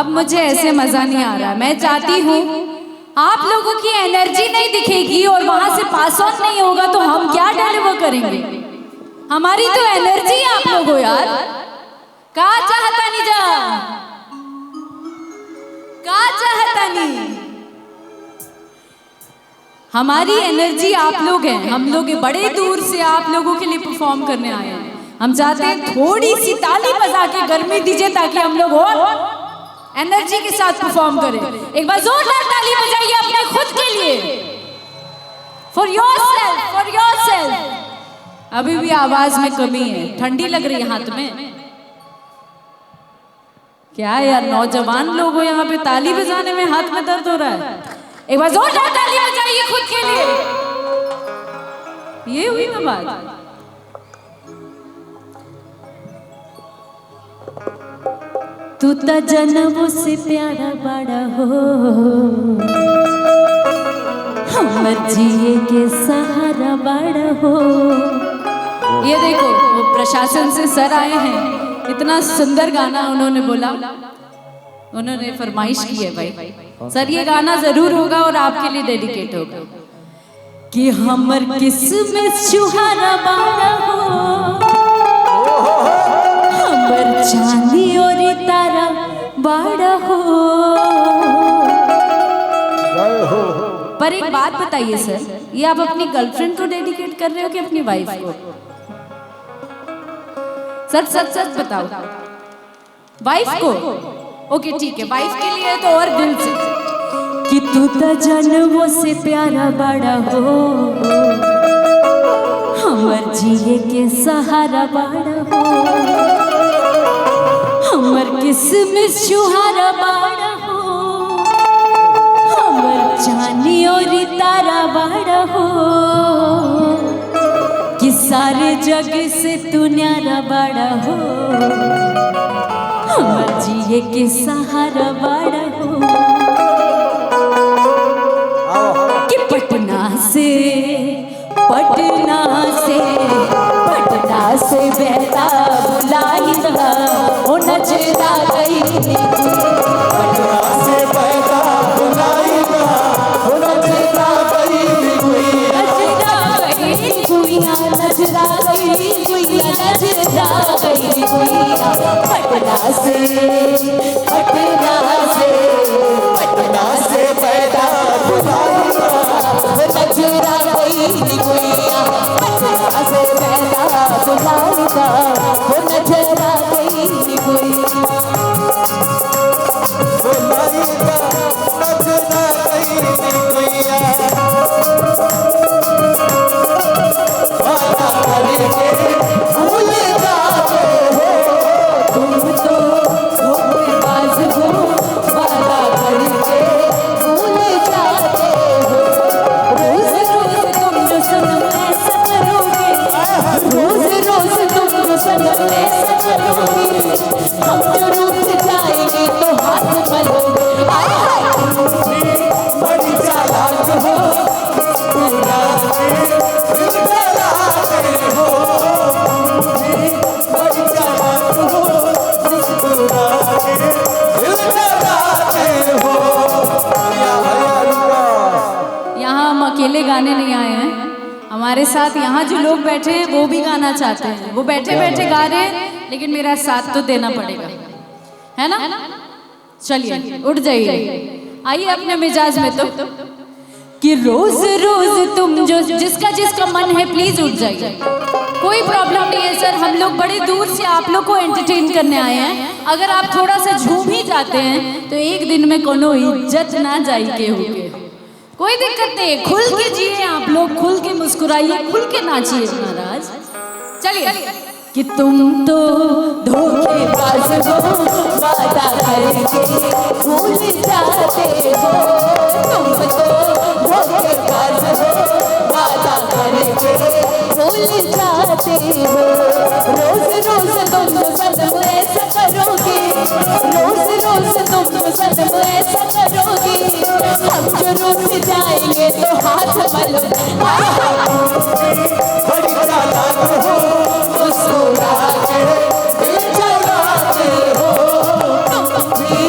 अब मुझे ऐसे मजा नहीं आ रहा। मैं चाहती हूँ आप लोगों की एनर्जी नहीं दिखेगी और वहां से पास ऑन नहीं होगा तो हम क्या डिलीवर करेंगे? हमारी तो एनर्जी है आप लोगों यार। का चाहता नहीं जा, का चाहता नहीं। हमारी एनर्जी आप लोग हैं। हम लोग बड़े दूर से आप लोगों के लिए परफॉर्म करने आए हैं। हम चाहते हैं थोड़ी सी ताली बजा के गर्मी दीजिए ताकि हम लोग और एनर्जी के साथ परफॉर्म करें। एक बार जोरदार ताली बजाइए अपने खुद के लिए। For yourself, for yourself. अभी भी आवाज में कमी है, ठंडी लग रही है हाथ में। क्या यार नौजवान लोग हो यहाँ पे, ताली बजाने में हाथ में दर्द हो रहा है। एक बार जोरदार ताली बजाइए खुद के लिए। ये हुई ना बात। तू तो जन्मों से प्यारा बड़ा हो, हमर जिए के सहारा बड़ा हो। ये देखो वो प्रशासन से सर आए हैं, इतना सुंदर गाना उन्होंने बोला, उन्होंने फरमाइश की है भाई सर ये गाना जरूर होगा और आपके लिए डेडिकेट होगा कि हमर किस्मत सुहाना बड़ा हो, हमर चांदी और तारा बड़ा हो। पर एक बात बताइए सर, ये आप अपनी गर्लफ्रेंड को डेडिकेट कर रहे हो कि अपनी वाइफ को? सच सच सच बताओ। वाइफ को? ओके ठीक है, वाइफ के लिए तो और दिल से कि तू तो जन्मों से प्यारा बड़ा हो, हमर जिए के सहारा बड़ा हो, हमर किस्मत सुहारा बड़ा हो, हमर चांदी और तारा बड़ा हो, कि सारे जग से तू न्यारा बड़ा हो, हमर जिए के सहारा बड़ा हो। कि पटना से बहता बुलाई ओ नजरा गई, पटना से बहता बुलाई ओ नजरा गई, नजरा गई गुइया, नजरा गई गुइया, नजरा गई गुइया। पटना से बहता बुलाई ओ नजरा गई गुइया, पटना से बहता बुलाई वो नजरा गई गुइया, नजरा गई गुइया। वादा करके भूल जाते हो तुम तो धोखेबाज हो, वादा करके भूल जाते हो। रोज रोज तुम जो सनम ऐसा करोगे, रोज रोज तुम जो सनम ऐसा करोगे, हम जो रूठ जाएंगे तो हाथ मलोगे। बड़ी चालाक हो, पूरा दिल जलाते हो, बड़ी चालाक हो, पूरा दिल जलाते हो। यहाँ हम अकेले गाने नहीं आए हैं, हमारे साथ यहाँ जो लोग बैठे हैं वो भी गाना चाहते हैं। वो बैठे बैठे गा रहे हैं लेकिन मेरा साथ तो देना पड़ेगा, है ना? चलिए उठ जाइए, आइए अपने मिजाज में तो कि रोज रोज तुम जो जिसका मन है प्लीज उठ जाइए, कोई प्रॉब्लम नहीं है सर। हम लोग बड़े दूर से आप लोग को एंटरटेन करने आए हैं। अगर आप थोड़ा सा झूम ही जाते हैं तो एक दिन में कोनो इज्जत ना जाई के होगे, कोई दिक्कत नहीं है। खुल के जिए आप लोग, खुल के मुस्कुराइए, खुल के नाचिए महाराज। चलिए कि तुम तो धोखेबाज हो, वादा करके भूल जाते हो, तुम तो धोखेबाज हो, वादा करके भूल जाते हो। रोज रोज तुम सनम ऐसा करोगे, रोज रोज तुम सनम ऐसा करोगे, हम जो रूठ जाएंगे तो हाथ मलोगे। बड़ी चालाक हो, मुस्कुरा के दिल जलाते हो, तुम भी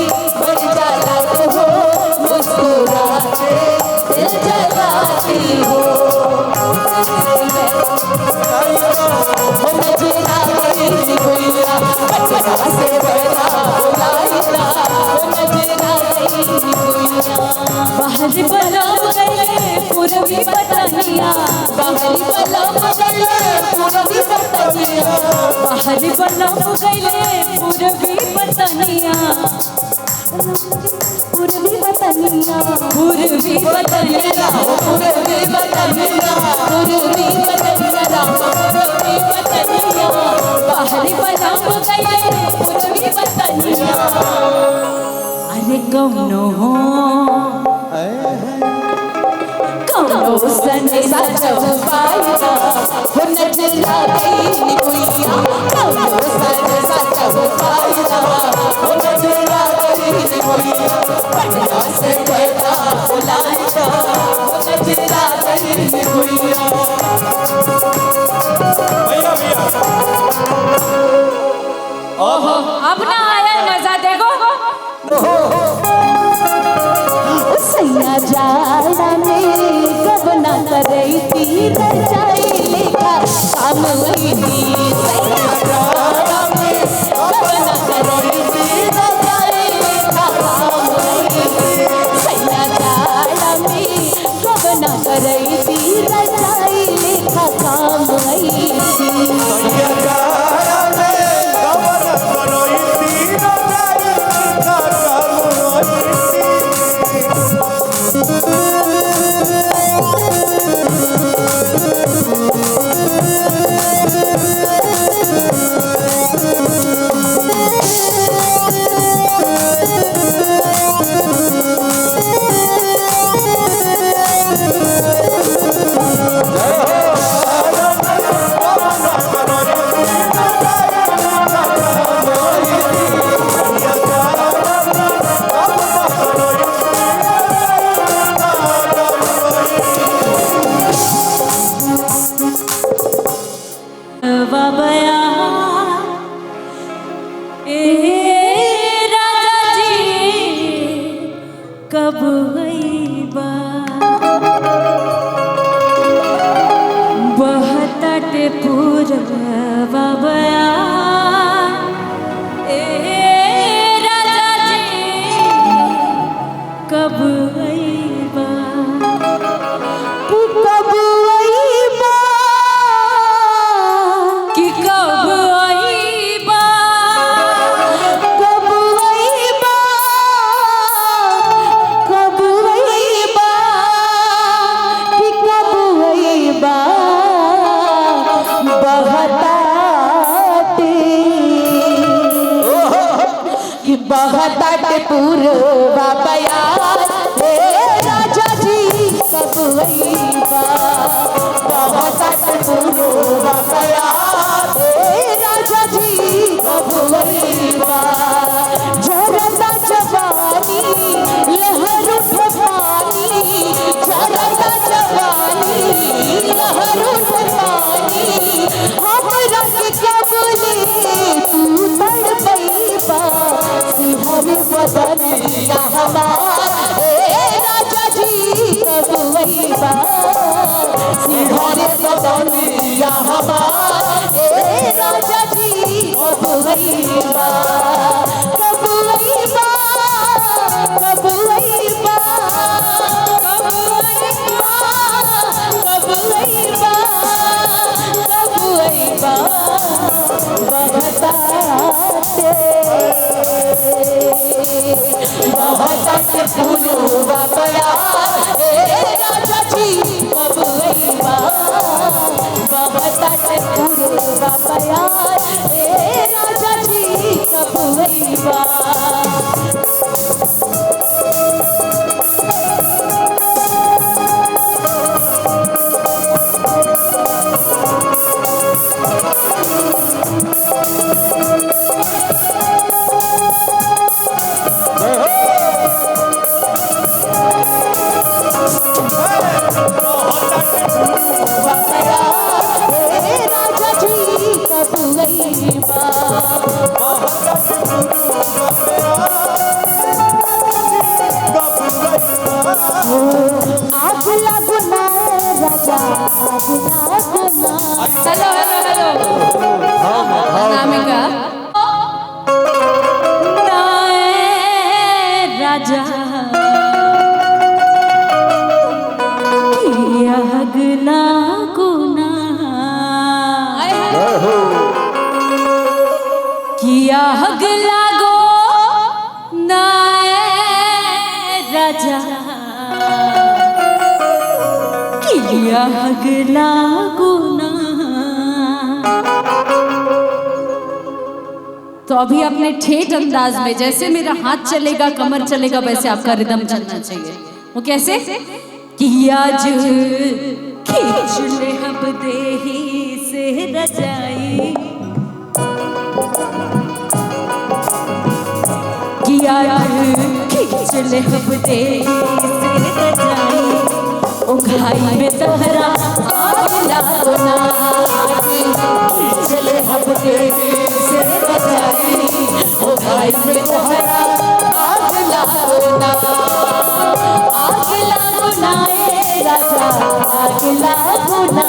से बड़ा बुलाइला नजरा गई गुइया बाहर बलम गए पूरबी पतनिया बाहरी बलम गए पूरबी पतनिया बाहर बलम गए पूरबी पतनिया पूरबी पतनिया पूरबी पतनिया पूरबी पतनिया पूरबी पतनिया पूरबी पतनिया बाहर बलम गए पूरबी पतनिया अरे कौनो सने सजब पाइला हो नजरा गई गुइया सने सजब पाइला हो नजरा गई गुइया पटना से बड़ा बुलाइला हो नजरा गई गुइया ओहो अब ना आया मजा देखो सैया जाला में कब ना करई थी रचाई लेखा काम वही थी सैया जाला में कब ना करई थी रचाई लेखा काम वही थी सैया जाला में कब ना करई थी रचाई लेखा काम वही थी सैया जाला में कब ना करई थी रचाई लेखा काम वही थी बाबया ए राजा जी कब गईबा बहताटे पूरबा बया ए राजा जी कब गईबा कब आईबा कि कब आईबा कब आईबा कब आईबा कि कब आईबा बहताटे कि बहताटे पूरबा बयार हे राजा जी कब आईबा बहताटे पूरबा बयार हे राजा जी कब आईबा झरना जवानी लहर उठ पानी झरना जवानी लहर उठ पानी हमरा के कबले तू तड़पैबा सिहर बदनिया हमार हे राजा जी कब आईबा सिहर बदनिया हमार हे राजा जी कब आईबा कब आईबा कब आईबा कब आईबा कब आईबा बहताटे बहताटे पूरबा बयार हे राजा जी कब आईबा बहताटे पूरबा बयार हे राजा जी कब आईबा हेलो हेलो हेलो अनामिका राजा किया अगला गुनाह किया अगला गो नाए राजा किया अगला गुनाह। तो अभी अपने ठेठ अंदाज में जैसे मेरा हाथ चलेगा कमर चलेगा वैसे आपका रिदम चलना चाहिए। वो कैसे किया जो खींच ले अब देही से रजाई किया खींच ले अब देही से रजाई ओ भाई में तोहरा आग लागो ना खींच ले अब देही से रजाई ओ भाई में तोहरा आग लागो ना ए राजा आग लागो ना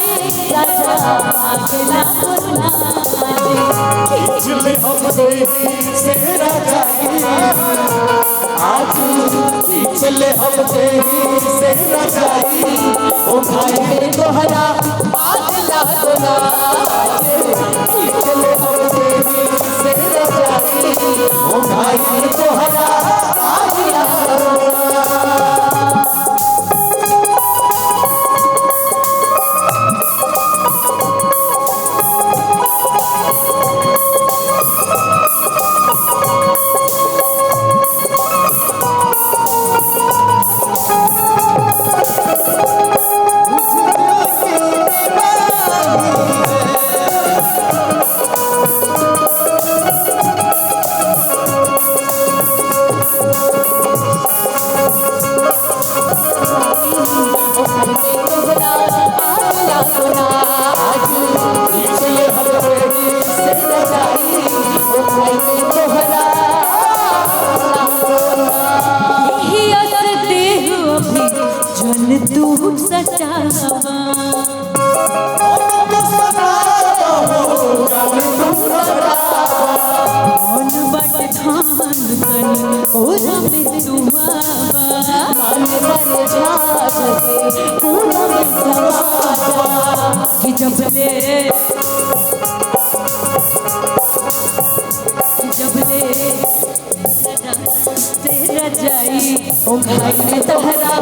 ए राजा आग लागो ना खींच ले हम देही से रजाई आज खींच ले हम देही से रजाई ओ भाई में तोहरा आग लागो ना खींच ले हम देही से रजाई ओ भाई में तोहरा आग लागो ना। तू सचा मन बट धान तन और में दुआबा मन पर झाके पूरा में समाजा कि जब ले तेरा जाई ओ भाई में तोहरा